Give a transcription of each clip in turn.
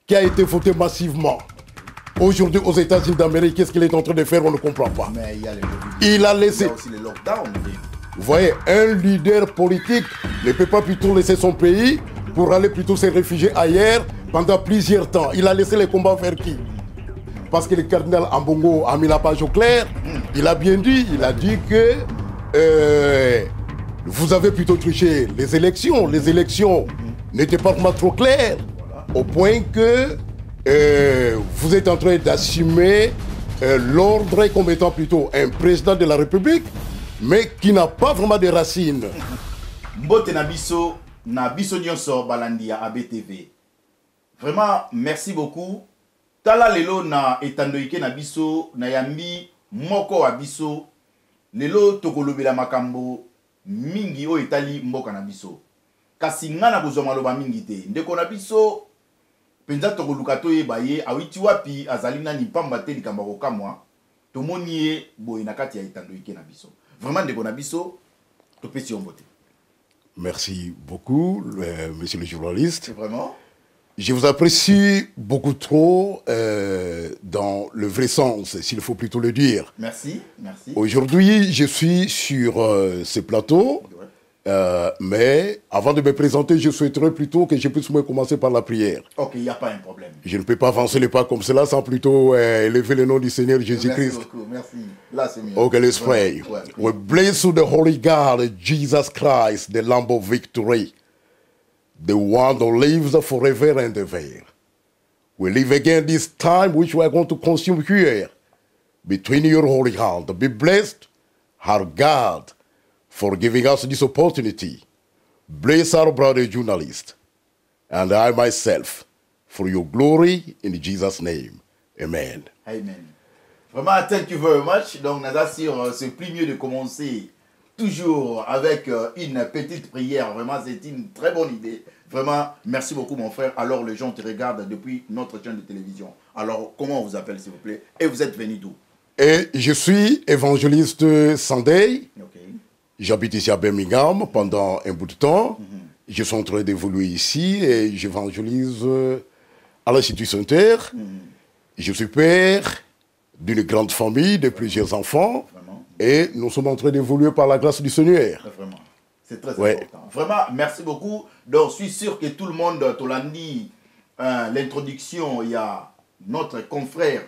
qui a été voté massivement. Aujourd'hui, aux États-Unis d'Amérique, qu'est-ce qu'il est en train de faire? On ne comprend pas. Mais il y a les il a laissé... Il y a aussi les lockdowns. Vous voyez, un leader politique ne peut pas plutôt laisser son pays pour aller plutôt se réfugier ailleurs pendant plusieurs temps. Il a laissé les combats vers qui? Parce que le cardinal Ambongo a mis la page au clair. Il a bien dit, il a dit que vous avez plutôt triché les élections. Les élections n'étaient pas vraiment trop claires, au point que vous êtes en train d'assumer l'ordre comme étant plutôt un président de la République, mais qui n'a pas vraiment de racines. Mbote Nabiso, Nabiso Nyonso Balandi à ABTV. Vraiment, merci beaucoup. Tala lelo na etandoike Nabiso, na yambi moko abiso. Lelo tokolobela makambo mingi o etali mboka Nabiso. Kasi ngana kozoma loba mingi te. Ndeko Nabiso, penza tokoluka to yebaye, awiti wapi azali nani pamba te likamba kokamwa. Tomoni ye boye na kati ya etandoike Nabiso. Vraiment, ndeko Nabiso, topesi ombote. Merci beaucoup, monsieur le journaliste. Vraiment. Je vous apprécie beaucoup trop dans le vrai sens, s'il faut plutôt le dire. Merci, merci. Aujourd'hui, je suis sur ce plateau, mais avant de me présenter, je souhaiterais plutôt que je puisse commencer par la prière. Ok, il n'y a pas un problème. Je ne peux pas avancer les pas comme cela sans plutôt élever le nom du Seigneur Jésus-Christ. Merci beaucoup, merci. Là, c'est mieux. Okay, let's pray. We bless you, the Holy God, Jesus Christ, the Lamb of victory, the one who lives forever and ever. We live again this time which we are going to consume here between your holy hand. Be blessed, our God, for giving us this opportunity. Bless our brother journalist and I myself for your glory in Jesus' name. Amen. Amen. Vraiment, thank you very much. Donc, Nazassir, c'est plus mieux de commencer toujours avec une petite prière. Vraiment, c'est une très bonne idée. Vraiment, merci beaucoup, mon frère. Alors, les gens te regardent depuis notre chaîne de télévision. Alors, comment on vous appelle, s'il vous plaît? Et vous êtes venu d'où? Et je suis évangéliste Sunday. Okay. J'habite ici à Birmingham pendant un bout de temps. Je suis en train d'évoluer ici et j'évangélise à l'Institut Saint-Terre. Je suis père d'une grande famille de plusieurs enfants. Vraiment. Et nous sommes en train d'évoluer par la grâce du Seigneur. Vraiment. C'est très important. Vraiment, merci beaucoup. Donc, je suis sûr que tout le monde, Tolandi, l'introduction, il y a notre confrère,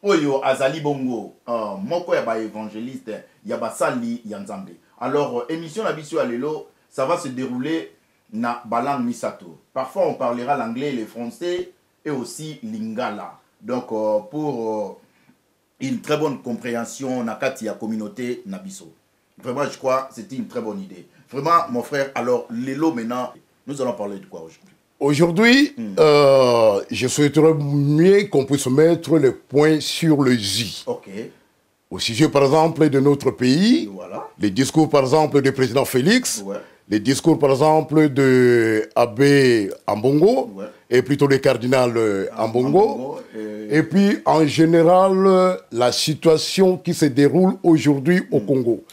Oyo Azali Bongo, Moko Yaba évangéliste, Yaba Sali Yanzambe. Alors, émission Nabiso Alelo, ça va se dérouler na Balang Misato. Parfois, on parlera l'anglais, le français et aussi l'ingala. Donc, pour une très bonne compréhension, Nakati ya communauté Nabiso. Vraiment, je crois que c'était une très bonne idée. Vraiment, mon frère, alors, Lélo, maintenant, nous allons parler de quoi aujourd'hui? Aujourd'hui, je souhaiterais mieux qu'on puisse mettre le point sur le J. Ok. Au sujet, par exemple, de notre pays, Voilà. les discours, par exemple, du président Félix, Ouais. les discours, par exemple, de Abbé Ambongo, Ouais. et plutôt le cardinal Ambongo, et... et puis, en général, la situation qui se déroule aujourd'hui au Congo.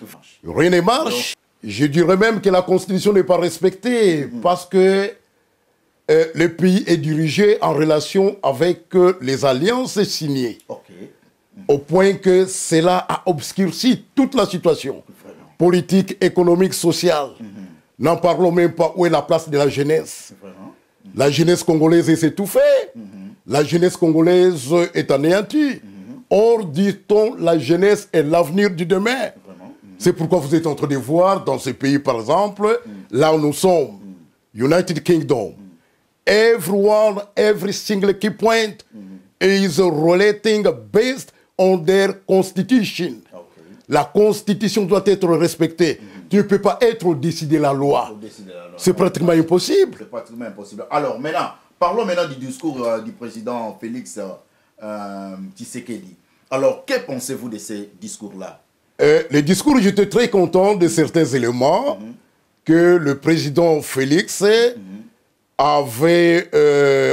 Rien ne marche. Je dirais même que la Constitution n'est pas respectée, parce que le pays est dirigé en relation avec les alliances signées. Ok. Au point que cela a obscurci toute la situation politique, économique, sociale. N'en parlons même pas où est la place de la jeunesse. La jeunesse congolaise est étouffée. La jeunesse congolaise est anéantie. Or, dit-on, la jeunesse est l'avenir du demain. C'est pourquoi vous êtes en train de voir dans ce pays, par exemple, là où nous sommes, United Kingdom, everyone, every single key point is relating based on their constitution. Okay. La constitution doit être respectée. Tu ne peux pas être au-dessus de la loi. C'est pratiquement impossible. C'est pratiquement impossible. Alors maintenant, parlons maintenant du discours du président Félix Tshisekedi. Alors, que pensez-vous de ces discours-là? Le discours, j'étais très content de certains éléments que le président Félix avait,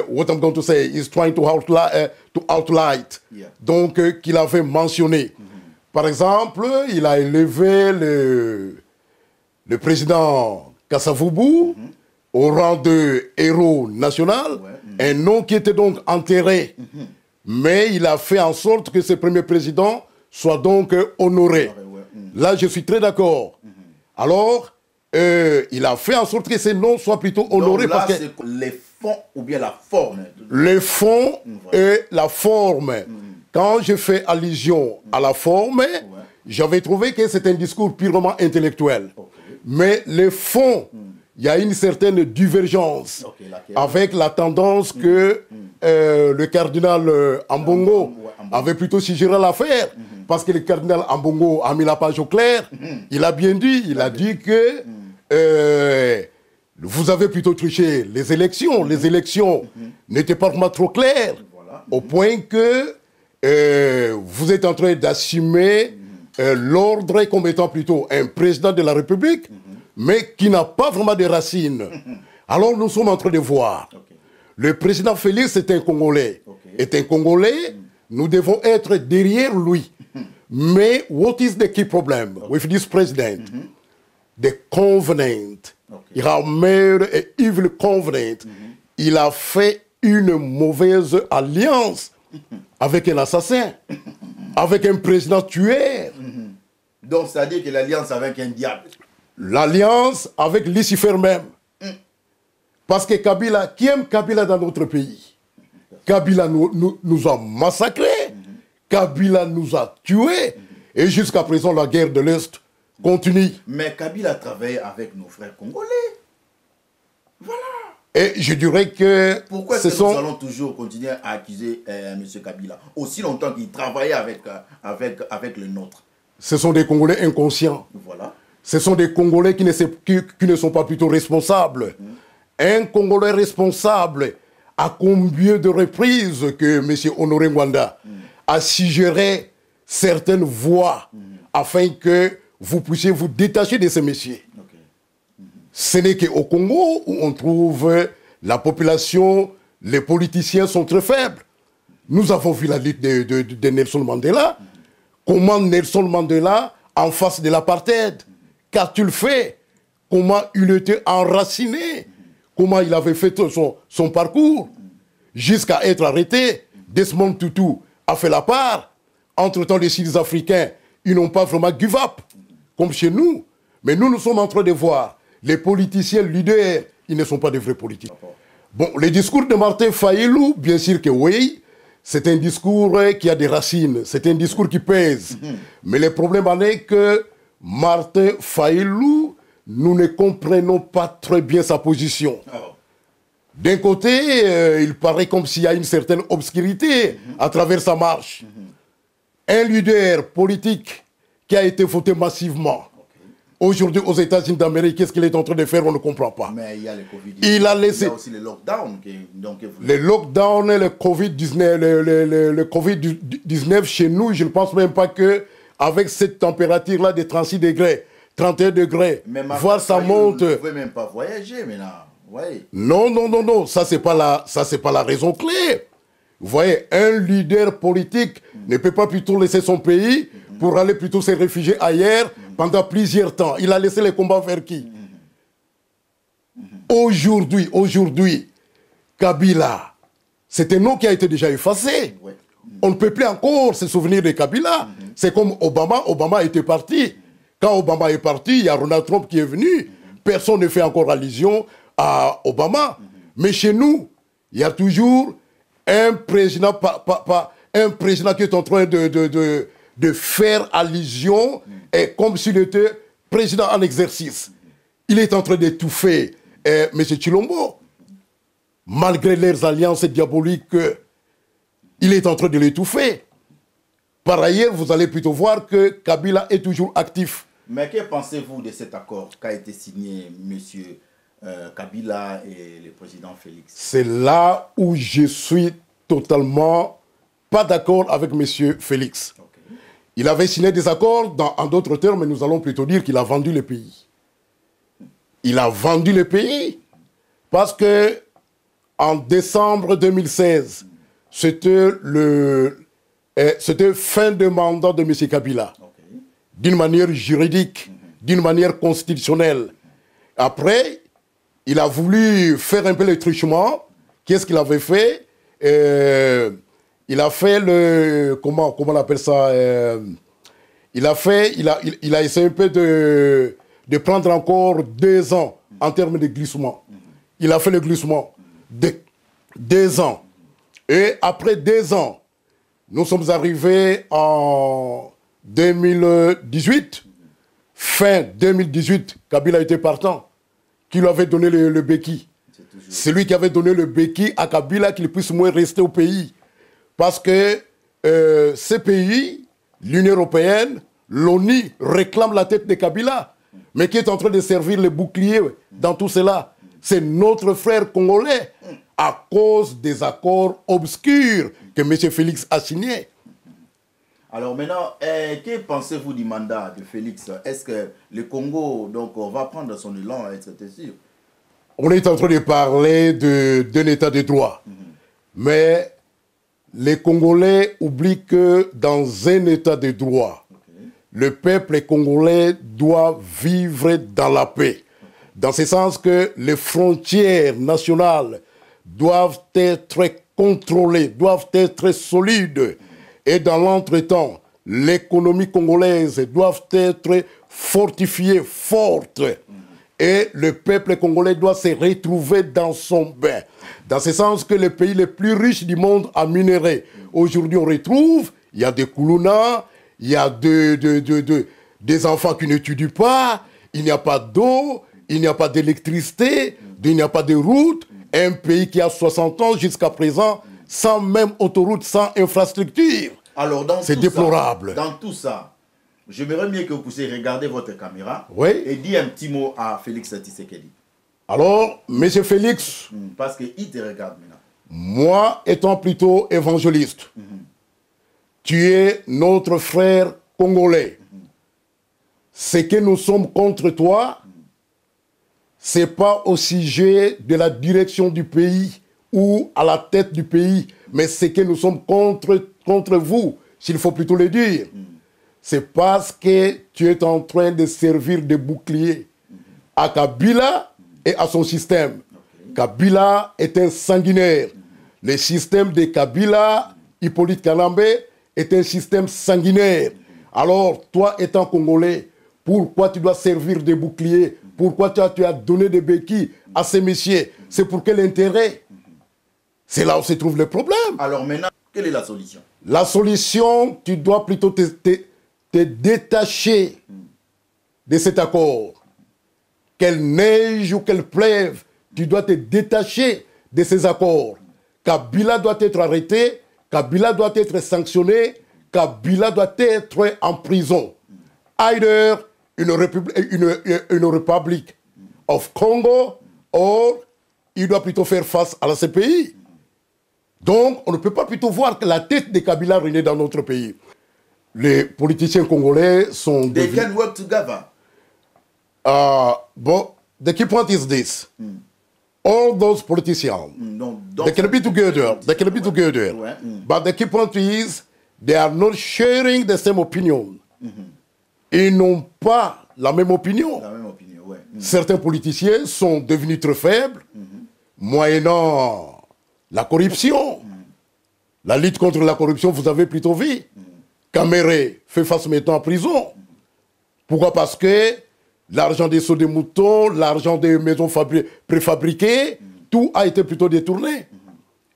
what I'm going to say, is trying to outline, Yeah. donc qu'il avait mentionné. Par exemple, il a élevé le président Kassavubu au rang de héros national, un nom qui était donc enterré. Mais il a fait en sorte que ce premier président soit donc honoré. Là, je suis très d'accord. Alors, il a fait en sorte que ces noms soient plutôt honorés. Donc là, parce que c'est les fonds ou bien la forme. les fonds et la forme. Quand je fais allusion à la forme, j'avais trouvé que c'est un discours purement intellectuel. Mais les fonds, il y a une certaine divergence avec la tendance que le cardinal Ambongo avait plutôt suggéré l'affaire. Parce que le cardinal Ambongo a mis la page au clair. Il a bien dit, il a dit que vous avez plutôt triché les élections. Les élections n'étaient pas vraiment trop claires. Au point que vous êtes en train d'assumer l'ordre comme étant plutôt un président de la République, mais qui n'a pas vraiment de racines. Alors nous sommes en train de voir. Le président Félix est un Congolais. Est un Congolais, nous devons être derrière lui. Mais what is the key problem with this president? The covenant. Il a made an evil covenant. Il a fait une mauvaise alliance avec un assassin, avec un président tueur. Donc, c'est-à-dire que l'alliance avec un diable. L'alliance avec Lucifer même. Parce que Kabila, qui aime Kabila dans notre pays? Kabila nous a massacrés. Kabila nous a tués. Et jusqu'à présent, la guerre de l'Est continue. Mais Kabila travaille avec nos frères congolais. Voilà. Et je dirais que... Pourquoi est-ce que nous allons toujours continuer à accuser M. Kabila aussi longtemps qu'il travaillait avec le nôtre? Ce sont des Congolais inconscients. Voilà. Ce sont des Congolais qui ne sont pas plutôt responsables. Un Congolais responsable, à combien de reprises que M. Honoré Ngwanda a suggéré certaines voies afin que vous puissiez vous détacher de ces messieurs. Ce n'est qu'au Congo où on trouve la population, les politiciens sont très faibles. Nous avons vu la lutte de Nelson Mandela. Comment Nelson Mandela, en face de l'apartheid, qu'a-t-il fait? Comment il était enraciné? Comment il avait fait son parcours jusqu'à être arrêté? Desmond Tutu a fait la part. Entre-temps, les Sud-Africains, ils n'ont pas vraiment give up, comme chez nous. Mais nous sommes en train de voir les politiciens leaders, ils ne sont pas des vrais politiques. Bon, le discours de Martin Fayulu, bien sûr que oui, c'est un discours qui a des racines, c'est un discours qui pèse. Mais le problème en est que Martin Fayulu, nous ne comprenons pas très bien sa position. D'un côté, il paraît comme s'il y a une certaine obscurité à travers sa marche. Un leader politique qui a été voté massivement. Aujourd'hui, aux États-Unis d'Amérique, qu'est-ce qu'il est en train de faire? On ne comprend pas. Mais il y a le Covid. Il a laissé... Il y a aussi le lockdown. Le lockdown, le Covid-19, le Covid-19 chez nous, je ne pense même pas qu'avec cette température-là de 36 degrés, 31 degrés, voir ça monte... Vous ne pouvez même pas voyager maintenant. Ouais. Non. Ça, c'est pas la raison clé. Vous voyez, un leader politique ne peut pas plutôt laisser son pays pour aller plutôt se réfugier ailleurs pendant plusieurs temps. Il a laissé les combats vers qui? Aujourd'hui, Kabila, c'est un nom qui a été déjà effacé. On ne peut plus encore se souvenir de Kabila. C'est comme Obama. Obama était parti. Quand Obama est parti, il y a Donald Trump qui est venu. Personne ne fait encore allusion à Obama. Mais chez nous, il y a toujours un président, un président qui est en train de faire allusion, et comme s'il était président en exercice. Il est en train d'étouffer M. Tshilombo. Malgré leurs alliances diaboliques, il est en train de l'étouffer. Par ailleurs, vous allez plutôt voir que Kabila est toujours actif. Mais que pensez-vous de cet accord qu'a été signé M. Kabila et le président Félix? C'est là où je suis totalement pas d'accord avec M. Félix. Il avait signé des accords, en d'autres termes, nous allons plutôt dire qu'il a vendu le pays. Il a vendu le pays parce que en décembre 2016, c'était fin de mandat de M. Kabila, d'une manière juridique, d'une manière constitutionnelle. Après, il a voulu faire un peu le truchement. Qu'est-ce qu'il avait fait? Il a fait le... Comment on appelle ça? Il a essayé un peu de prendre encore 2 ans en termes de glissement. Il a fait le glissement de 2 ans. Et après 2 ans, nous sommes arrivés en 2018. Fin 2018, Kabila était partant. Qui lui avait donné le béquille? C'est lui qui avait donné le béquille à Kabila qu'il puisse moins rester au pays. Parce que ces pays, l'Union européenne, l'ONU réclame la tête de Kabila. Mais qui est en train de servir le bouclier dans tout cela? C'est notre frère congolais, à cause des accords obscurs que M. Félix a signés. Alors maintenant, que pensez-vous du mandat de Félix? Est-ce que le Congo va prendre son élan, etc. sûr? On est en train de parler d'un état de droit. Mais les Congolais oublient que dans un état de droit, le peuple congolais doit vivre dans la paix. Dans ce sens que les frontières nationales doivent être contrôlées, doivent être solides. Et dans l'entretemps, l'économie congolaise doit être fortifiée, forte. Et le peuple congolais doit se retrouver dans son bain. Dans ce sens que le pays le plus riche du monde a minéré. Aujourd'hui, on retrouve, il y a des Koulouna, il y a des enfants qui n'étudient pas, il n'y a pas d'eau, il n'y a pas d'électricité, il n'y a pas de route. Un pays qui a 60 ans jusqu'à présent, sans même autoroute, sans infrastructure. Alors, c'est déplorable. Dans tout ça, j'aimerais mieux que vous puissiez regarder votre caméra et dire un petit mot à Félix Tshisekedi. Alors, M. Félix... Parce qu'il te regarde maintenant. Moi, étant plutôt évangéliste, tu es notre frère congolais. Ce que nous sommes contre toi, ce n'est pas au sujet de la direction du pays ou à la tête du pays, mais c'est que nous sommes contre vous, s'il faut plutôt le dire. C'est parce que tu es en train de servir de bouclier à Kabila et à son système. Kabila est un sanguinaire. Le système de Kabila, Hippolyte Kalambé, est un système sanguinaire. Alors, toi étant Congolais, pourquoi tu dois servir de bouclier? Pourquoi tu as donné des béquilles à ces messieurs? C'est pour quel intérêt? C'est là où se trouve le problème. Alors maintenant, quelle est la solution? La solution, tu dois plutôt te détacher de cet accord. Qu'elle neige ou qu'elle pleuve, tu dois te détacher de ces accords. Kabila doit être arrêté, Kabila doit être sanctionné, Kabila doit être en prison. Either une république of Congo, or il doit plutôt faire face à la CPI. Donc, on ne peut pas plutôt voir que la tête de Kabila régner dans notre pays. Les politiciens congolais sont... They can work together. But the key point is this. All those politicians, they can be together. They can be together. But the key point is, they are not sharing the same opinion. Ils n'ont pas la même opinion. Certains politiciens sont devenus très faibles, moyennant la corruption. La lutte contre la corruption, vous avez plutôt vu. Kamere fait face maintenant en prison. Pourquoi? Parce que l'argent des sauts de moutons, l'argent des maisons préfabriquées, tout a été plutôt détourné.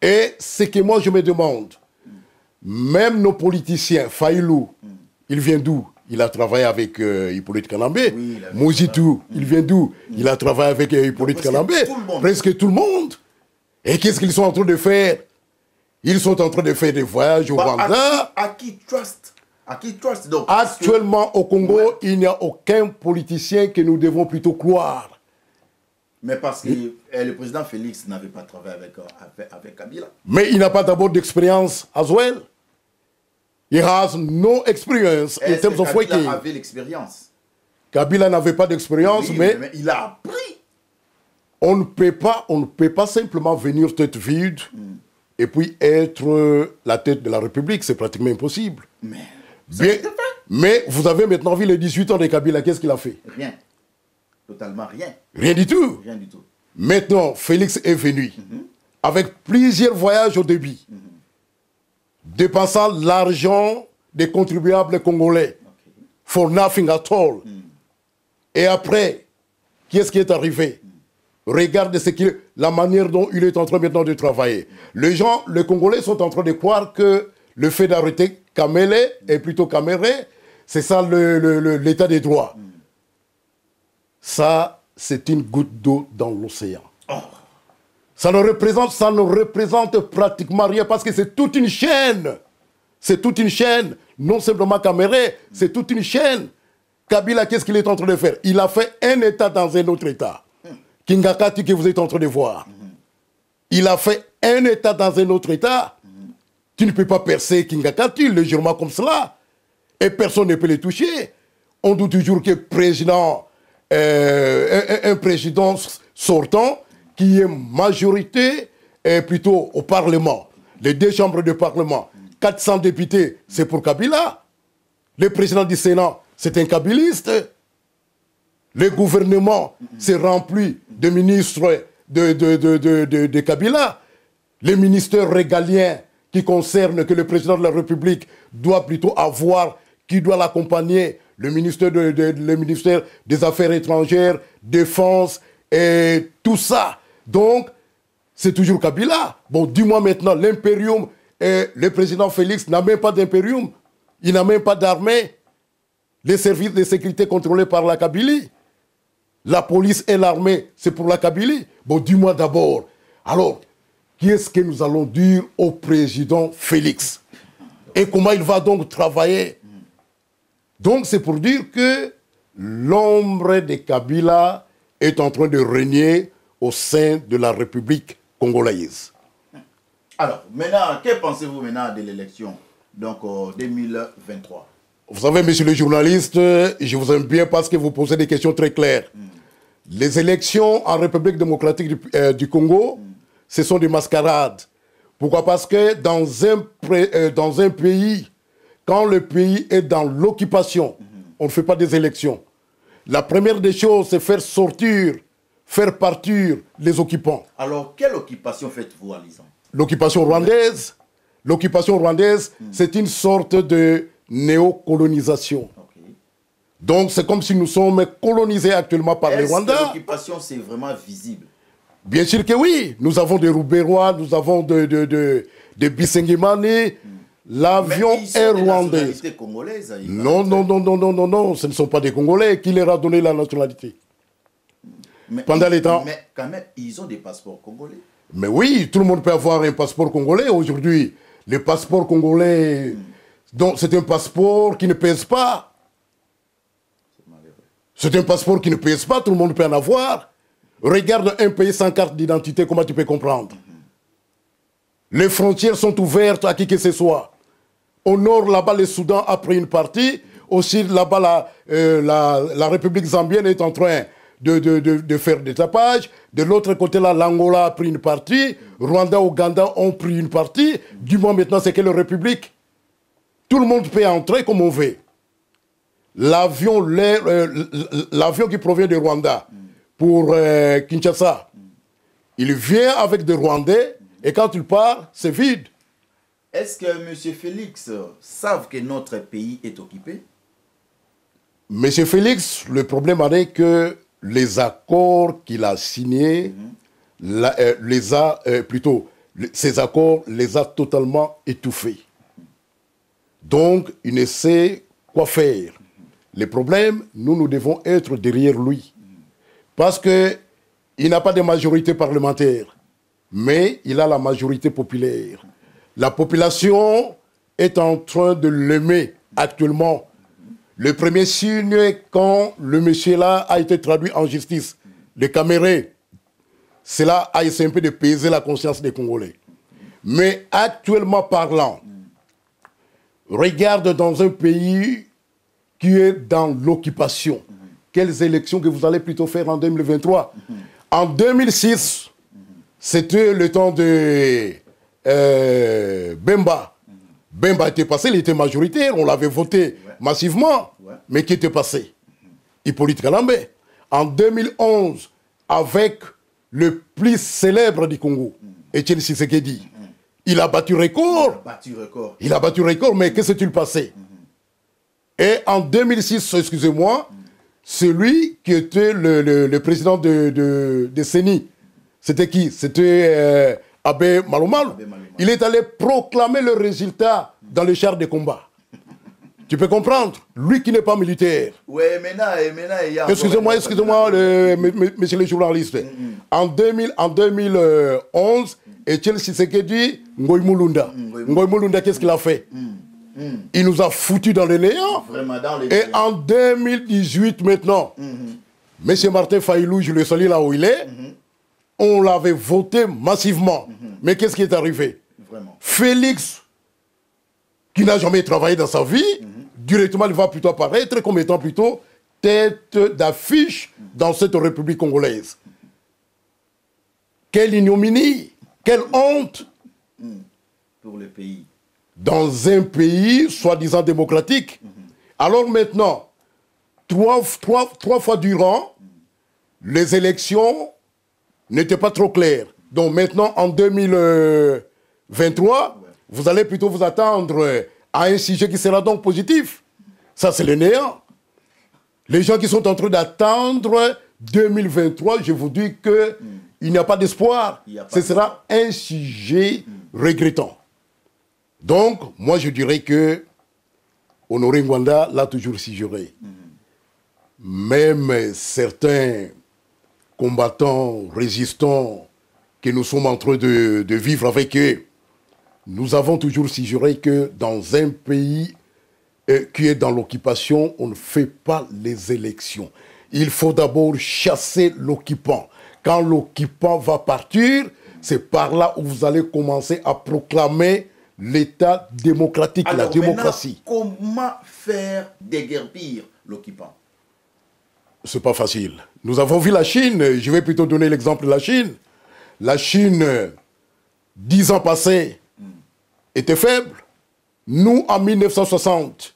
Et ce que moi je me demande, même nos politiciens, Faïlou, il vient d'où? Il a travaillé avec Hippolyte Kalambé. Oui, Mouzitou, il vient d'où? Il a travaillé avec Hippolyte Kalambé. Presque tout le monde. Et qu'est-ce qu'ils sont en train de faire? Ils sont en train de faire des voyages au Rwanda. À qui trust? À qui trust donc? Actuellement, au Congo, il n'y a aucun politicien que nous devons plutôt croire. Mais parce que le président Félix n'avait pas travaillé avec Kabila. Mais il n'a pas d'abord d'expérience as well. He has no experience in terms of working. Kabila avait l'expérience. Kabila n'avait pas d'expérience, oui, mais il a appris. On ne peut pas simplement venir tête vide et puis être la tête de la République. C'est pratiquement impossible. Mais vous avez maintenant vu les 18 ans de Kabila. Qu'est-ce qu'il a fait? Rien. Totalement rien. Rien du tout. Rien du tout. Maintenant, Félix est venu avec plusieurs voyages au début, dépensant l'argent des contribuables congolais for nothing at all. Et après, qu'est-ce qui est arrivé? Regarde la manière dont il est en train maintenant de travailler. Les Congolais sont en train de croire que le fait d'arrêter Kamele, et plutôt Kamere, c'est ça l'état des droits. Ça, c'est une goutte d'eau dans l'océan. Ça ne représente pratiquement rien parce que c'est toute une chaîne. C'est toute une chaîne. Non simplement Kamere, c'est toute une chaîne. Kabila, qu'est-ce qu'il est en train de faire? Il a fait un État dans un autre État. Kingakati que vous êtes en train de voir. Il a fait un État dans un autre État. Tu ne peux pas percer Kingakati légèrement comme cela. Et personne ne peut les toucher. On dit toujours que un président sortant qui est majorité plutôt au Parlement. Les 2 chambres de Parlement. 400 députés, c'est pour Kabila. Le président du Sénat, c'est un kabiliste. Le gouvernement s'est rempli de ministres de Kabila. Les ministères régaliens qui concernent que le président de la République doit plutôt avoir, qui doit l'accompagner, le ministère des Affaires étrangères, Défense, et tout ça. Donc, c'est toujours Kabila. Bon, dis-moi maintenant, l'impérium, le président Félix n'a même pas d'impérium. Il n'a même pas d'armée. Les services de sécurité contrôlés par la Kabylie. La police et l'armée, c'est pour la Kabylie. Bon, dis-moi d'abord. Alors, qu'est-ce que nous allons dire au président Félix? Et comment il va donc travailler? Donc, c'est pour dire que l'ombre de Kabila est en train de régner au sein de la République congolaise. Alors, maintenant, que pensez-vous maintenant de l'élection, donc 2023? Vous savez, monsieur le journaliste, je vous aime bien parce que vous posez des questions très claires. Les élections en République démocratique du Congo, ce sont des mascarades. Pourquoi? Parce que dans un pays, quand le pays est dans l'occupation, on ne fait pas des élections. La première des choses, c'est faire sortir, faire partir les occupants. Alors, quelle occupation faites-vous, Alizan? L'occupation rwandaise. L'occupation rwandaise, c'est une sorte de néocolonisation. Donc, c'est comme si nous sommes colonisés actuellement par les Rwandais. Est-ce que l'occupation, c'est vraiment visible? Bien sûr que oui. Nous avons des Rouberois, nous avons des Bisengimani. L'avion est rwandais. Non, non, non, non, non, non, non. Ce ne sont pas des Congolais. Qui leur a donné la nationalité? Pendant les temps. Mais quand même, ils ont des passeports congolais. Mais oui, tout le monde peut avoir un passeport congolais aujourd'hui. Le passeport congolais, donc c'est un passeport qui ne pèse pas. C'est un passeport qui ne pèse pas, tout le monde peut en avoir. Regarde un pays sans carte d'identité, comment tu peux comprendre? Les frontières sont ouvertes à qui que ce soit. Au nord, là-bas, le Soudan a pris une partie. Au sud, là-bas, la République zambienne est en train de faire des tapages. De l'autre côté, là, l'Angola a pris une partie. Rwanda, Ouganda ont pris une partie. Du moins, maintenant, c'est quelle République? Tout le monde peut entrer comme on veut. L'avion qui provient de Rwanda pour Kinshasa, il vient avec des Rwandais et quand il part, c'est vide. Est-ce que M. Félix savent que notre pays est occupé? M. Félix, le problème est que les accords qu'il a signés, ces accords les a totalement étouffés. Donc, il ne sait quoi faire. Le problème, nous devons être derrière lui. Parce qu'il n'a pas de majorité parlementaire, mais il a la majorité populaire. La population est en train de l'aimer actuellement. Le premier signe est quand le monsieur-là a été traduit en justice, le Caméré. Cela a essayé un peu de peser la conscience des Congolais. Mais actuellement parlant, regarde dans un pays qui est dans l'occupation. Quelles élections que vous allez plutôt faire en 2023? En 2006, c'était le temps de Bemba. Bemba était passé, il était majoritaire, on l'avait voté massivement. Mais qui était passé? Hippolyte Kalambé. En 2011, avec le plus célèbre du Congo, Etienne Tshisekedi. Il a battu record. Il a battu record, mais qu'est-ce qu'il passé? Et en 2006, excusez-moi, celui qui était le président de CENI, c'était qui? C'était Abbé Malomal. Il est allé proclamer le résultat dans les chars de combat. Tu peux comprendre? Lui qui n'est pas militaire. Oui, maintenant, il y a... Excusez-moi, monsieur le journaliste. En 2011, Etienne Tshisekedi, Ngoï Mulunda. Ngoï Mulunda, qu'est-ce qu'il a fait? Il nous a foutus dans le néant. Et en 2018, maintenant, monsieur Martin Faïlou, je le salue là où il est, on l'avait voté massivement. Mais qu'est-ce qui est arrivé? Félix, qui n'a jamais travaillé dans sa vie, directement, il va plutôt apparaître comme étant plutôt tête d'affiche dans cette République congolaise. Quelle ignominie, quelle honte pour le pays. Dans un pays soi-disant démocratique. Alors maintenant, trois fois durant, les élections n'étaient pas trop claires. Donc maintenant, en 2023, vous allez plutôt vous attendre à un sujet qui sera donc positif. Ça, c'est le néant. Les gens qui sont en train d'attendre 2023, je vous dis qu'il n'y a pas d'espoir. Ce sera un sujet regrettant. Donc, moi, je dirais que Honoré Ngwanda l'a toujours suggéré. Même certains combattants, résistants que nous sommes en train de vivre avec eux, nous avons toujours suggéré que dans un pays qui est dans l'occupation, on ne fait pas les élections. Il faut d'abord chasser l'occupant. Quand l'occupant va partir, c'est par là où vous allez commencer à proclamer l'État démocratique, la démocratie. Comment faire déguerpir l'occupant? C'est pas facile. Nous avons vu la Chine, je vais plutôt donner l'exemple de la Chine. La Chine, 10 ans passés, était faible. Nous, en 1960,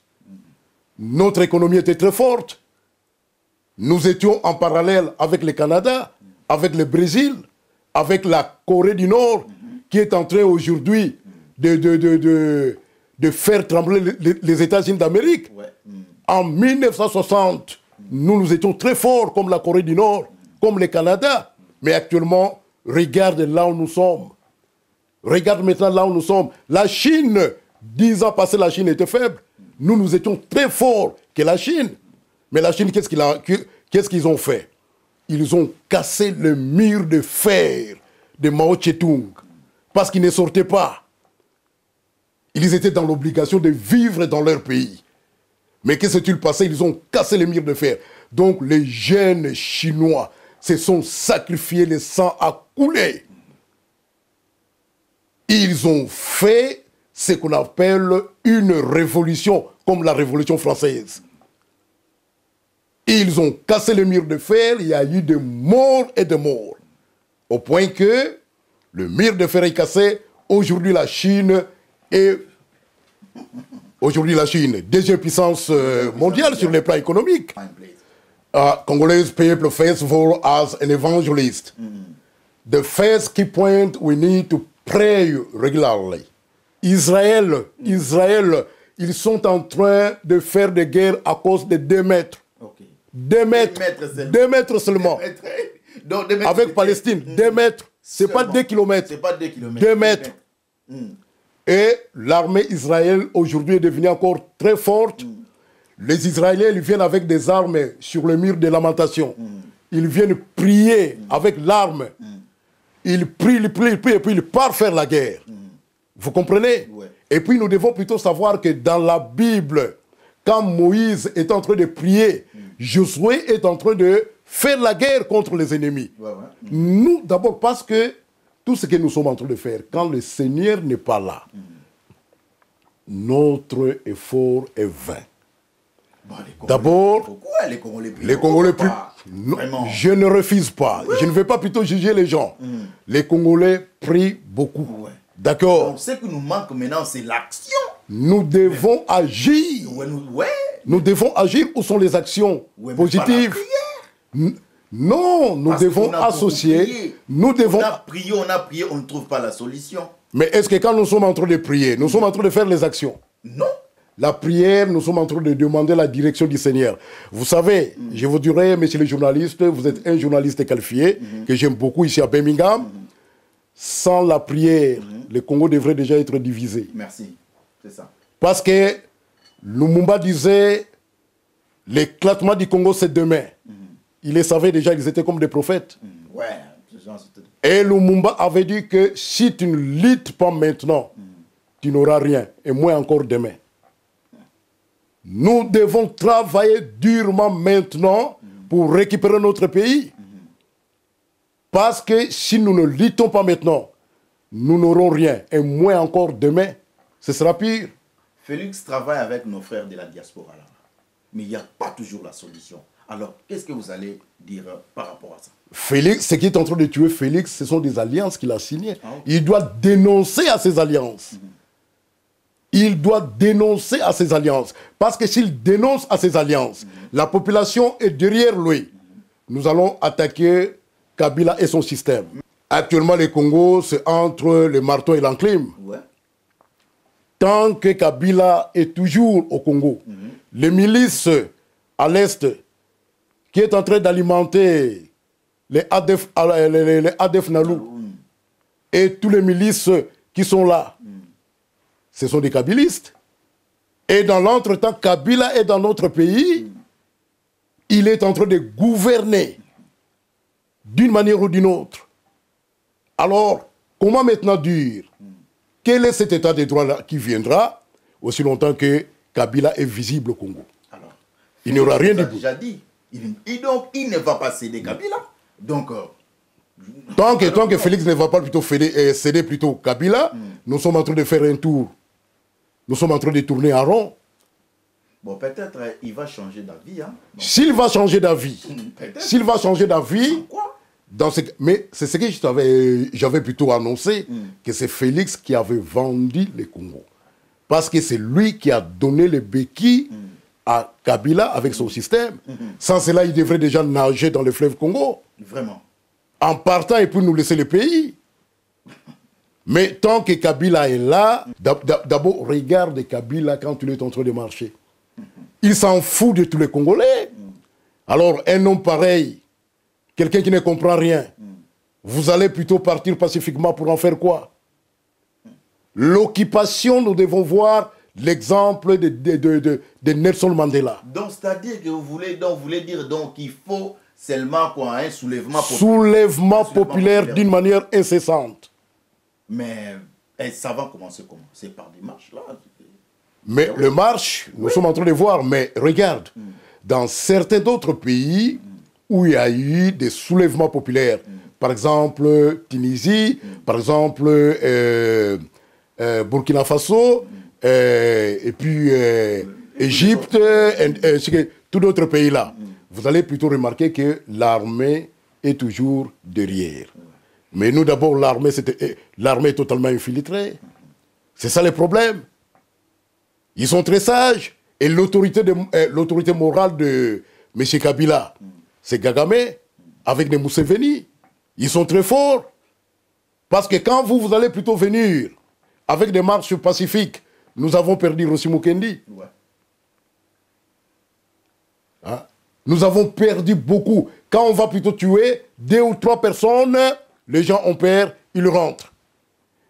notre économie était très forte. Nous étions en parallèle avec le Canada, avec le Brésil, avec la Corée du Nord, qui est en train aujourd'hui de faire trembler les États-Unis d'Amérique. En 1960, nous étions très forts comme la Corée du Nord, comme le Canada. Mais actuellement, regarde là où nous sommes. Regarde maintenant là où nous sommes. La Chine, 10 ans passés, la Chine était faible. Nous étions très forts que la Chine. Mais la Chine, qu'est-ce qu'ils ont fait? Ils ont cassé le mur de fer de Mao Tse-tung parce qu'ils ne sortaient pas. Ils étaient dans l'obligation de vivre dans leur pays. Mais qu'est-ce qui s'est passé? Ils ont cassé le mur de fer. Donc les jeunes Chinois se sont sacrifiés, le sang a coulé. Ils ont fait ce qu'on appelle une révolution, comme la Révolution française. Ils ont cassé le mur de fer, il y a eu de morts et de morts. Au point que le mur de fer est cassé. Aujourd'hui, la Chine est deuxième puissance mondiale sur le plan économique. Congolese people first of all as an evangelist. The first key point, we need to pray regularly. Israël, ils sont en train de faire des guerres à cause de 2 mètres. 2 mètres seulement. Donc, 2 mètres avec Palestine, 2 mètres. C'est pas 2 kilomètres. C'est pas 2 kilomètres. 2 mètres. Et l'armée israélienne aujourd'hui est devenue encore très forte. Les Israéliens, ils viennent avec des armes sur le mur de lamentation. Ils viennent prier avec l'arme. Ils prient, et puis ils partent faire la guerre. Vous comprenez? Ouais. Et puis nous devons plutôt savoir que dans la Bible, quand Moïse est en train de prier, Josué est en train de faire la guerre contre les ennemis. Nous, d'abord, parce que tout ce que nous sommes en train de faire, quand le Seigneur n'est pas là, notre effort est vain. Bon, d'abord, pourquoi les Congolais les Congolais plus... Non, je ne refuse pas. Oui. Je ne vais pas plutôt juger les gens. Les Congolais prient beaucoup. Ouais. D'accord. Donc, ce qui nous manque maintenant, c'est l'action. Nous devons agir. Nous devons agir. Où sont les actions positives? Non, nous devons associer. Nous devons... On a prié, on ne trouve pas la solution. Mais est-ce que quand nous sommes en train de prier, nous sommes en train de faire les actions? Non. La prière, nous sommes en train de demander la direction du Seigneur. Vous savez, je vous dirais, messieurs les journalistes, vous êtes un journaliste qualifié, que j'aime beaucoup ici à Birmingham. Sans la prière, le Congo devrait déjà être divisé. Merci, c'est ça. Parce que Lumumba disait, l'éclatement du Congo, c'est demain. Il les savait déjà, ils étaient comme des prophètes. Ouais. Et Lumumba avait dit que si tu ne luttes pas maintenant, tu n'auras rien, et moins encore demain. Nous devons travailler durement maintenant pour récupérer notre pays. Parce que si nous ne luttons pas maintenant, nous n'aurons rien, et moins encore demain, ce sera pire. Félix travaille avec nos frères de la diaspora là, mais il n'y a pas toujours la solution. Alors, qu'est-ce que vous allez dire par rapport à ça? Félix, ce qui est en train de tuer Félix, ce sont des alliances qu'il a signées. Il doit dénoncer à ces alliances. Il doit dénoncer à ces alliances. Parce que s'il dénonce à ces alliances, la population est derrière lui. Nous allons attaquer Kabila et son système. Actuellement, le Congo, c'est entre le marteau et l'enclume. Ouais. Tant que Kabila est toujours au Congo, les milices à l'Est qui est en train d'alimenter les ADF Nalou et tous les milices qui sont là, ce sont des kabylistes. Et dans l'entretemps, Kabila est dans notre pays, il est en train de gouverner d'une manière ou d'une autre. Alors, comment maintenant dire quel est cet état de droit-là qui viendra aussi longtemps que Kabila est visible au Congo? Alors, il n'y aura rien de déjà dit. Donc, il ne va pas céder Kabila. Donc, tant que Félix ne va pas plutôt céder plutôt Kabila, nous sommes en train de faire un tour. Nous sommes en train de tourner en rond. Bon, peut-être il va changer d'avis. Hein? S'il va changer d'avis, mais c'est ce que j'avais plutôt annoncé, que c'est Félix qui avait vendu le Congo. Parce que c'est lui qui a donné le béquilles à Kabila avec son système. Sans cela, il devrait déjà nager dans le fleuve Congo. Vraiment. En partant et puis nous laisser le pays. Mais tant que Kabila est là, d'abord regarde Kabila quand il est en train de marcher. Il s'en fout de tous les Congolais. Alors un homme pareil, quelqu'un qui ne comprend rien, vous allez plutôt partir pacifiquement pour en faire quoi? L'occupation, nous devons voir l'exemple de Nelson Mandela. Donc, c'est-à-dire que vous voulez dire qu'il faut seulement quoi, un soulèvement populaire d'une manière incessante. Mais ça va commencer comment? C'est par des marches là. Mais le marche, nous sommes en train de voir, mais regarde, dans certains d'autres pays où il y a eu des soulèvements populaires, par exemple Tunisie, par exemple Burkina Faso, et puis Égypte, tous d'autres pays là, vous allez plutôt remarquer que l'armée est toujours derrière. Mais nous d'abord, l'armée est totalement infiltrée. C'est ça le problème. Ils sont très sages. Et l'autorité morale de M. Kabila, c'est Kagame, avec des Museveni. Ils sont très forts. Parce que quand vous allez plutôt venir avec des marches pacifiques, nous avons perdu Rossi Mukendi. Ouais. Hein? Nous avons perdu beaucoup. Quand on va plutôt tuer 2 ou 3 personnes, les gens ont peur, ils rentrent.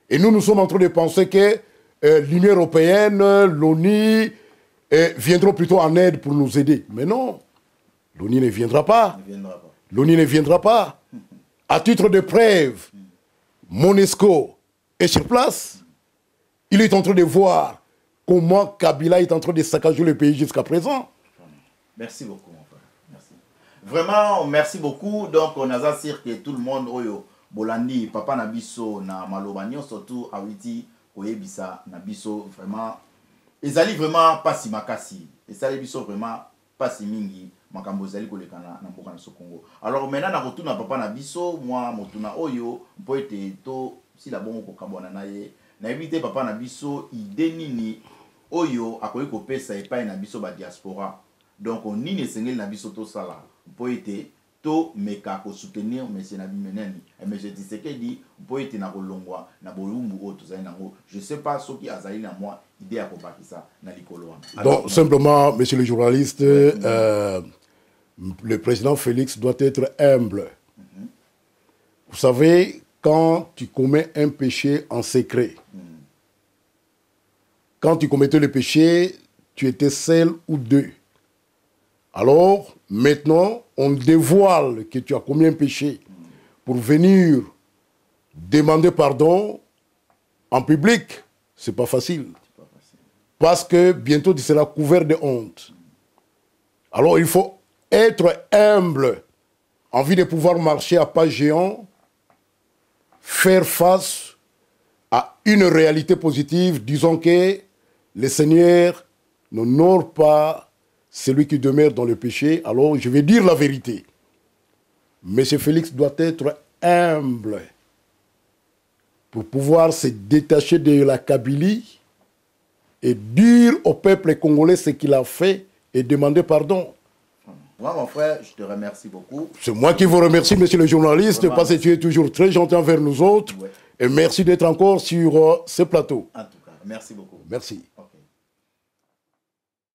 Et nous sommes en train de penser que l'Union européenne, l'ONU, viendront plutôt en aide pour nous aider. Mais non, l'ONU ne viendra pas. L'ONU ne viendra pas. À titre de preuve, Monesco est sur place. Il est en train de voir comment Kabila est en train de saccager le pays jusqu'à présent. Merci beaucoup, mon frère. Merci. Vraiment, merci beaucoup. Donc, on a sûr que tout le monde, Oyo, Bolandi, Papa Nabiso, na Malobagnon, surtout Awiti, Oyebisa, Nabiso, vraiment, ils allaient vraiment pas si makasi. Ils allaient vraiment pas si mingi, makambo zali kolekana na mboka na Congo. Alors maintenant, na retourne à Papa Nabiso, moi, motuna Oyo, pour être to, si la bonne kokabona naye, na éviter Papa Nabiso, idée nini, Oyo, a koyi kopesa et pas na biso ba diaspora. Donc, on n'y n'est sengel na biso to sala, pour être to meka ko soutenir monsieur Nabi Meneni et monsieur Tshisekedi boyete na kolongwa na boyumbu o to nango je sais pas ce qui azali na moi idée à kobakisa na likolo wana. Donc simplement monsieur le journaliste, le président Félix doit être humble. Vous savez, quand tu commets un péché en secret, quand tu commettais le péché, tu étais seul ou deux. Alors, maintenant, on dévoile que tu as commis un péché pour venir demander pardon en public. Ce n'est pas facile. Parce que bientôt, tu seras couvert de honte. Alors, il faut être humble, envie de pouvoir marcher à pas géant, faire face à une réalité positive, disons que le Seigneur n'honore pas celui qui demeure dans le péché. Alors, je vais dire la vérité. Monsieur Félix doit être humble pour pouvoir se détacher de la Kabylie et dire au peuple congolais ce qu'il a fait et demander pardon. Moi, mon frère, je te remercie beaucoup. C'est moi qui vous remercie, monsieur le journaliste, vraiment, parce que tu es toujours très gentil envers nous autres. Ouais. Et merci d'être encore sur ce plateau. En tout cas, merci beaucoup. Merci. Okay.